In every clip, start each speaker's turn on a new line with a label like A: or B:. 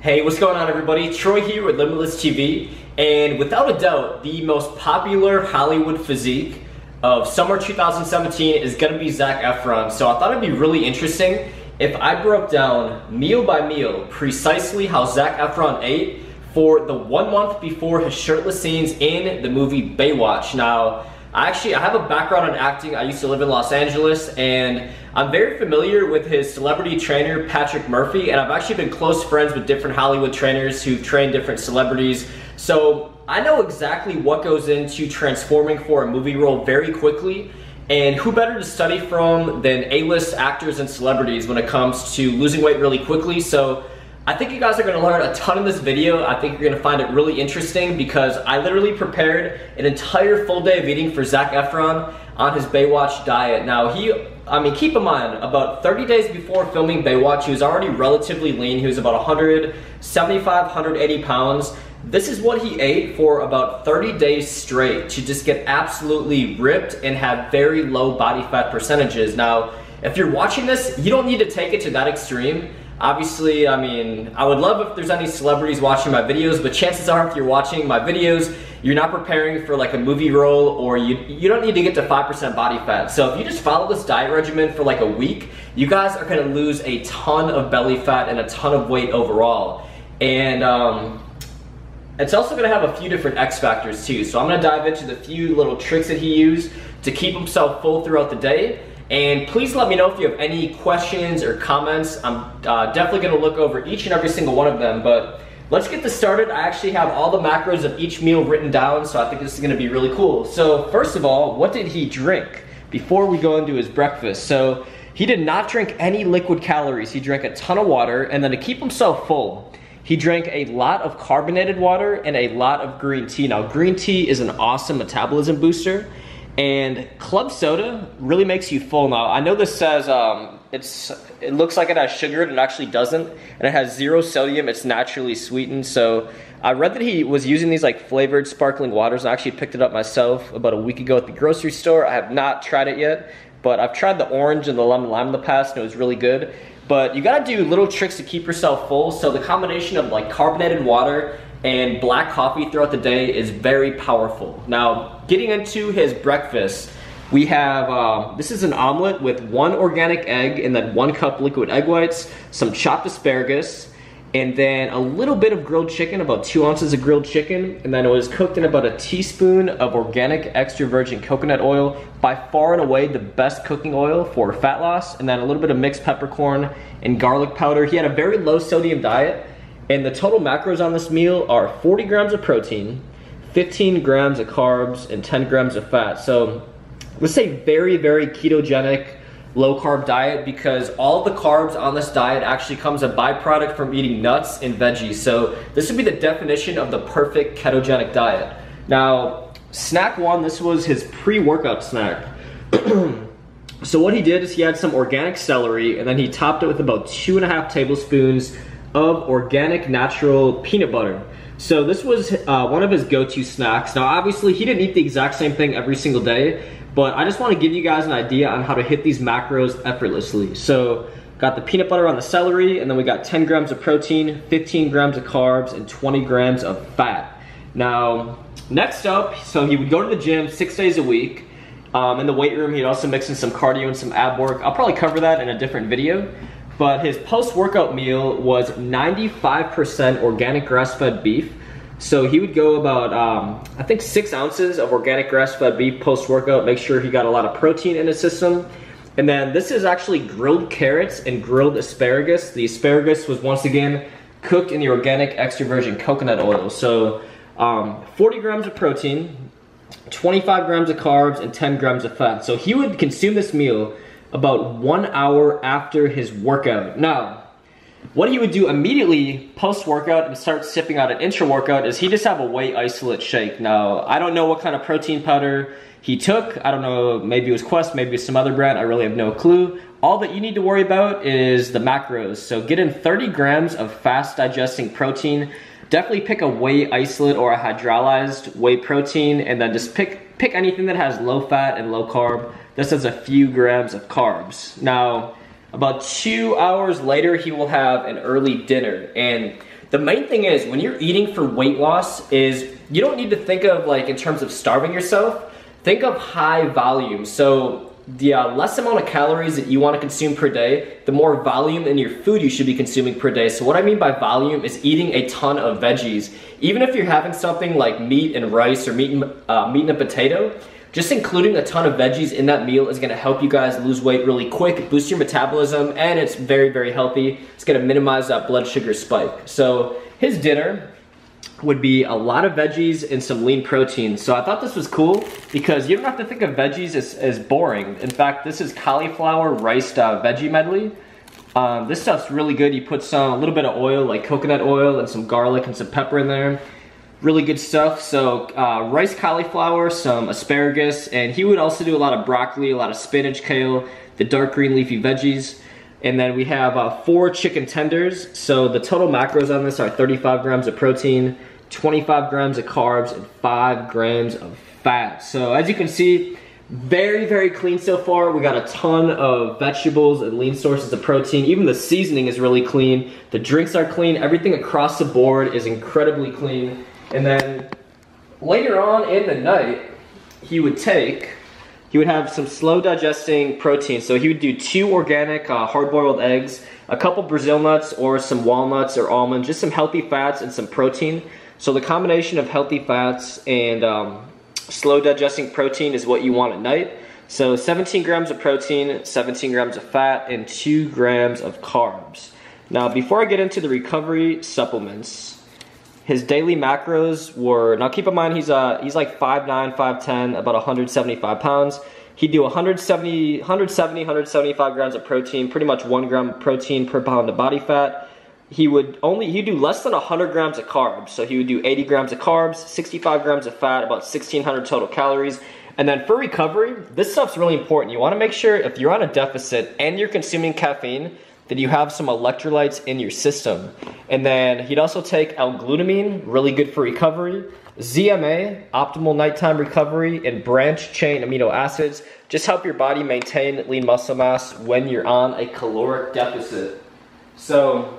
A: Hey, what's going on everybody? Troy here with Limitless TV, and without a doubt, the most popular Hollywood physique of summer 2017 is gonna be Zac Efron. So I thought it'd be really interesting if I broke down meal by meal precisely how Zac Efron ate for the 1 month before his shirtless scenes in the movie Baywatch. Now, I have a background in acting. I used to live in Los Angeles, and I'm very familiar with his celebrity trainer, Patrick Murphy, and I've actually been close friends with different Hollywood trainers who've trained different celebrities. So I know exactly what goes into transforming for a movie role very quickly, and who better to study from than A-list actors and celebrities when it comes to losing weight really quickly. So I think you guys are gonna learn a ton in this video. I think you're gonna find it really interesting because I literally prepared an entire full day of eating for Zac Efron on his Baywatch diet. Now keep in mind, about 30 days before filming Baywatch, he was already relatively lean. He was about 175, 180 pounds. This is what he ate for about 30 days straight to just get absolutely ripped and have very low body fat percentages. Now, if you're watching this, you don't need to take it to that extreme. Obviously, I would love if there's any celebrities watching my videos, but chances are if you're watching my videos, you're not preparing for like a movie role, or you don't need to get to 5% body fat. So if you just follow this diet regimen for like a week, you guys are gonna lose a ton of belly fat and a ton of weight overall. And it's also gonna have a few different X factors too. So I'm gonna dive into the few little tricks that he used to keep himself full throughout the day. And please let me know if you have any questions or comments. I'm definitely gonna look over each and every single one of them, but let's get this started. I actually have all the macros of each meal written down, so I think this is gonna be really cool. So first of all, what did he drink before we go into his breakfast? So he did not drink any liquid calories. He drank a ton of water, and then to keep himself full, he drank a lot of carbonated water and a lot of green tea. Now, green tea is an awesome metabolism booster, and club soda really makes you full. Now, I know this says it looks like it has sugar, and it actually doesn't, and it has 0 sodium. It's naturally sweetened. So I read that he was using these like flavored sparkling waters, and I actually picked it up myself about a week ago at the grocery store. I have not tried it yet, but I've tried the orange and the lemon lime in the past, and it was really good. But you gotta do little tricks to keep yourself full. So the combination of like carbonated water and black coffee throughout the day is very powerful. Now, getting into his breakfast, we have, this is an omelet with 1 organic egg and then 1 cup liquid egg whites, some chopped asparagus, and then a little bit of grilled chicken, about 2 ounces of grilled chicken, and then it was cooked in about a teaspoon of organic extra virgin coconut oil, by far and away the best cooking oil for fat loss, and then a little bit of mixed peppercorn and garlic powder. He had a very low sodium diet, and the total macros on this meal are 40 grams of protein, 15 grams of carbs, and 10 grams of fat. So let's say very, very ketogenic, low carb diet, because all the carbs on this diet actually comes a byproduct from eating nuts and veggies. So this would be the definition of the perfect ketogenic diet. Now, snack 1, this was his pre-workout snack. So what he did is he had some organic celery, and then he topped it with about 2.5 tablespoons of organic natural peanut butter. So this was one of his go-to snacks. Now obviously he didn't eat the exact same thing every single day, but I just want to give you guys an idea on how to hit these macros effortlessly. So got the peanut butter on the celery, and then we got 10 grams of protein, 15 grams of carbs, and 20 grams of fat. Now next up, so he would go to the gym 6 days a week. In the weight room, he'd also mix in some cardio and some ab work. I'll probably cover that in a different video. But his post-workout meal was 95% organic grass-fed beef. So he would go about, I think 6 ounces of organic grass-fed beef post-workout, make sure he got a lot of protein in his system. And then this is actually grilled carrots and grilled asparagus. The asparagus was once again cooked in the organic extra virgin coconut oil. So 40 grams of protein, 25 grams of carbs, and 10 grams of fat. So he would consume this meal about 1 hour after his workout. Now, what he would do immediately post-workout and start sipping out an intra-workout is he just have a whey isolate shake. Now, I don't know what kind of protein powder he took. I don't know, maybe it was Quest, maybe it's some other brand. I really have no clue. All that you need to worry about is the macros. So get in 30 grams of fast digesting protein. Definitely pick a whey isolate or a hydrolyzed whey protein, and then just pick anything that has low fat and low carb. This has a few grams of carbs. Now, about 2 hours later, he will have an early dinner. And The main thing is when you're eating for weight loss is you don't need to think of like in terms of starving yourself. Think of high volume. So the less amount of calories that you want to consume per day, the more volume in your food you should be consuming per day. So what I mean by volume is eating a ton of veggies. Even if you're having something like meat and rice or meat and a potato, just including a ton of veggies in that meal is going to help you guys lose weight really quick, boost your metabolism, and it's very, very healthy. It's going to minimize that blood sugar spike. So his dinner would be a lot of veggies and some lean protein. So I thought this was cool because you don't have to think of veggies as boring. In fact, this is cauliflower rice veggie medley. This stuff's really good. You put a little bit of oil, like coconut oil, and some garlic and some pepper in there. Really good stuff. So rice, cauliflower, some asparagus, and he would also do a lot of broccoli, a lot of spinach, kale, the dark green leafy veggies. And then we have 4 chicken tenders. So the total macros on this are 35 grams of protein, 25 grams of carbs, and 5 grams of fat. So as you can see, very, very clean so far. We got a ton of vegetables and lean sources of protein. Even the seasoning is really clean. The drinks are clean. Everything across the board is incredibly clean. And then later on in the night, he would have some slow digesting protein. So he would do 2 organic hard-boiled eggs, a couple Brazil nuts or some walnuts or almonds, just some healthy fats and some protein. So the combination of healthy fats and slow digesting protein is what you want at night. So 17 grams of protein, 17 grams of fat, and 2 grams of carbs. Now before I get into the recovery supplements, his daily macros were, now keep in mind he's like 5'9", 5'10", about 175 pounds. He'd do 175 grams of protein, pretty much 1 gram of protein per pound of body fat. He'd do less than 100 grams of carbs. So he would do 80 grams of carbs, 65 grams of fat, about 1,600 total calories. And then for recovery, this stuff's really important. You want to make sure if you're on a deficit and you're consuming caffeine, that you have some electrolytes in your system. And then he'd also take L-glutamine, really good for recovery, ZMA, optimal nighttime recovery, and branch chain amino acids, just help your body maintain lean muscle mass when you're on a caloric deficit. So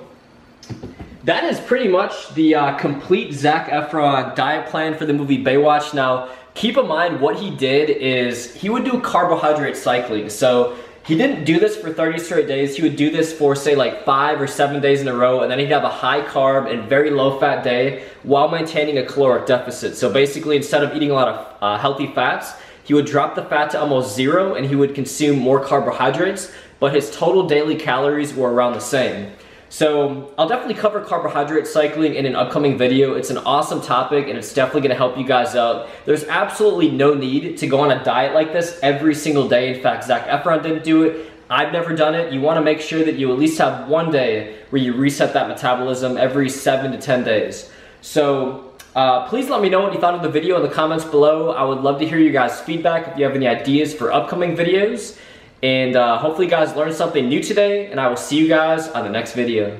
A: that is pretty much the complete Zac Efron diet plan for the movie Baywatch. Now, keep in mind what he did is he would do carbohydrate cycling. So he didn't do this for 30 straight days. He would do this for say like 5 or 7 days in a row, and then he'd have a high carb and very low fat day while maintaining a caloric deficit. So basically, instead of eating a lot of healthy fats, he would drop the fat to almost 0 and he would consume more carbohydrates, but his total daily calories were around the same. So I'll definitely cover carbohydrate cycling in an upcoming video. It's an awesome topic and it's definitely gonna help you guys out. There's absolutely no need to go on a diet like this every single day. In fact, Zac Efron didn't do it. I've never done it. You wanna make sure that you at least have one day where you reset that metabolism every 7 to 10 days. So please let me know what you thought of the video in the comments below. I would love to hear your guys' feedback if you have any ideas for upcoming videos. And hopefully you guys learned something new today, and I will see you guys on the next video.